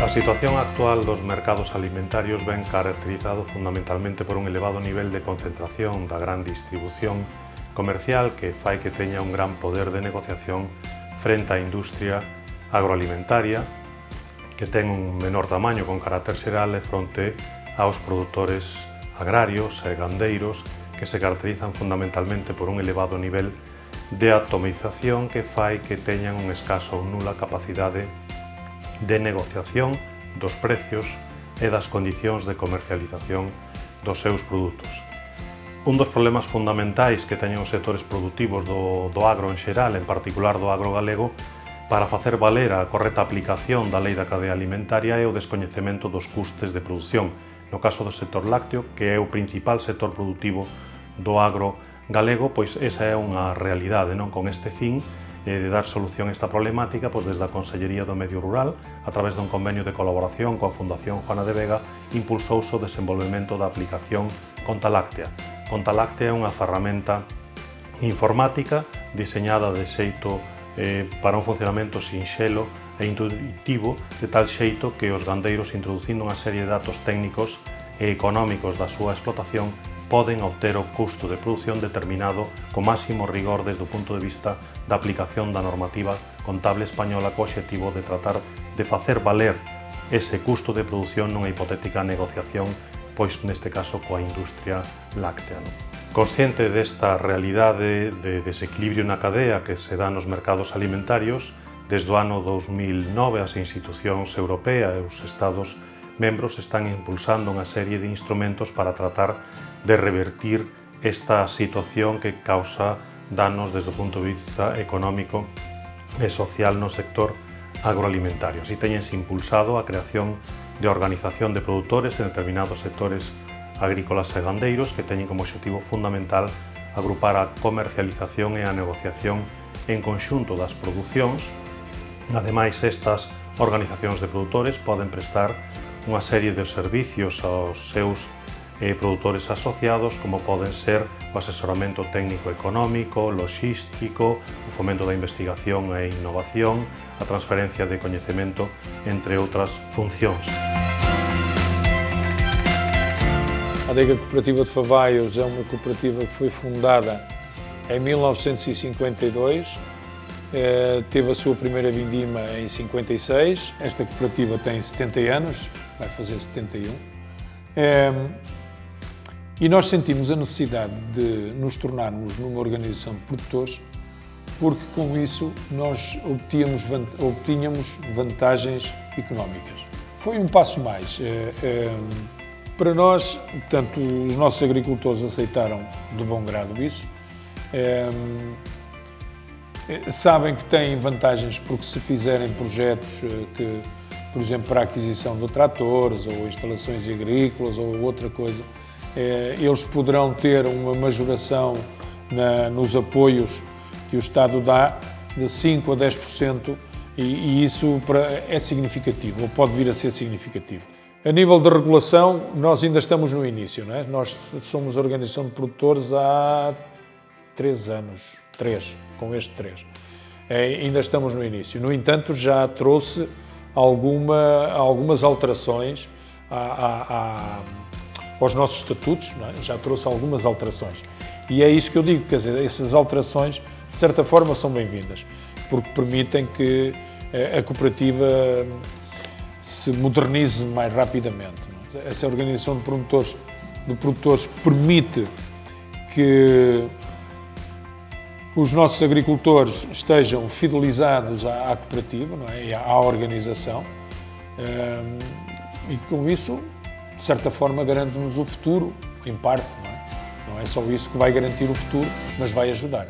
A situación actual dos mercados alimentarios ven caracterizado fundamentalmente por un elevado nivel de concentración da gran distribución comercial que fai que teña un gran poder de negociación frente á industria agroalimentaria, que ten un menor tamaño con carácter xeral e fronte aos produtores agrarios e gandeiros que se caracterizan fundamentalmente por un elevado nivel de atomización que fai que teñan un escaso ou nula capacidade de negociación dos precios e das condicións de comercialización dos seus produtos. Un dos problemas fundamentais que teñen os sectores produtivos do agro en xeral, en particular do agro galego, para facer valer a correcta aplicación da lei da cadea alimentaria é o descoñecemento dos custes de produción. No caso do sector lácteo, que é o principal sector produtivo do agro galego, pois esa é unha realidade, non? Con este fin de dar solución a esta problemática, pois desde a Consellería do Medio Rural, a través dun convenio de colaboración coa Fundación Juana de Vega, impulsouse o desenvolvemento da aplicación Conta Láctea. Conta Láctea é unha ferramenta informática diseñada de xeito para un funcionamento sinxelo e intuitivo, de tal xeito que os gandeiros, introducindo unha serie de datos técnicos e económicos da súa explotación, poden obter o custo de produción determinado co máximo rigor desde o punto de vista da aplicación da normativa contable española co obxectivo de tratar de facer valer ese custo de produción nunha hipotética negociación, pois neste caso coa industria láctea. Consciente desta realidade de desequilibrio na cadea que se dá nos mercados alimentarios, desde o ano 2009 as institucións europeas e os Estados membros están impulsando unha serie de instrumentos para tratar de revertir esta situación que causa danos desde o punto de vista económico e social no sector agroalimentario. Así teñense impulsado a creación de organización de produtores en determinados sectores agrícolas e gandeiros que teñen como obxectivo fundamental agrupar a comercialización e a negociación en conxunto das producións. Ademais, estas organizacións de produtores poden prestar unha serie de servicios aos seus produtores asociados, como poden ser o asesoramento técnico económico, logístico, o fomento da investigación e innovación, a transferencia de coñecemento, entre outras funcións. A Adega Cooperativa de Favaios é uma cooperativa que foi fundada em 1952, teve a sua primeira vindima em 56, esta cooperativa tem 70 anos, vai fazer 71, e nós sentimos a necessidade de nos tornarmos numa organização de produtores, porque com isso nós obtínhamos vantagens económicas. Foi um passo mais. Para nós, portanto, os nossos agricultores aceitaram de bom grado isso. Sabem que têm vantagens porque se fizerem projetos que, por exemplo, para a aquisição de tratores ou instalações agrícolas ou outra coisa, eles poderão ter uma majoração nos apoios que o Estado dá de 5% a 10% e isso é significativo, ou pode vir a ser significativo. A nível de regulação, nós ainda estamos no início, não é? Nós somos a organização de produtores há 3 anos, com este 3. Ainda estamos no início. No entanto, já trouxe algumas alterações aos nossos estatutos, não é? Já trouxe algumas alterações. E é isso que eu digo, quer dizer, essas alterações, de certa forma, são bem-vindas, porque permitem que a cooperativa se modernize mais rapidamente. Não é? Essa organização de produtores permite que os nossos agricultores estejam fidelizados à cooperativa, não é? E à organização, e com isso, de certa forma, garante-nos o futuro, em parte, não é? Não é só isso que vai garantir o futuro, mas vai ajudar.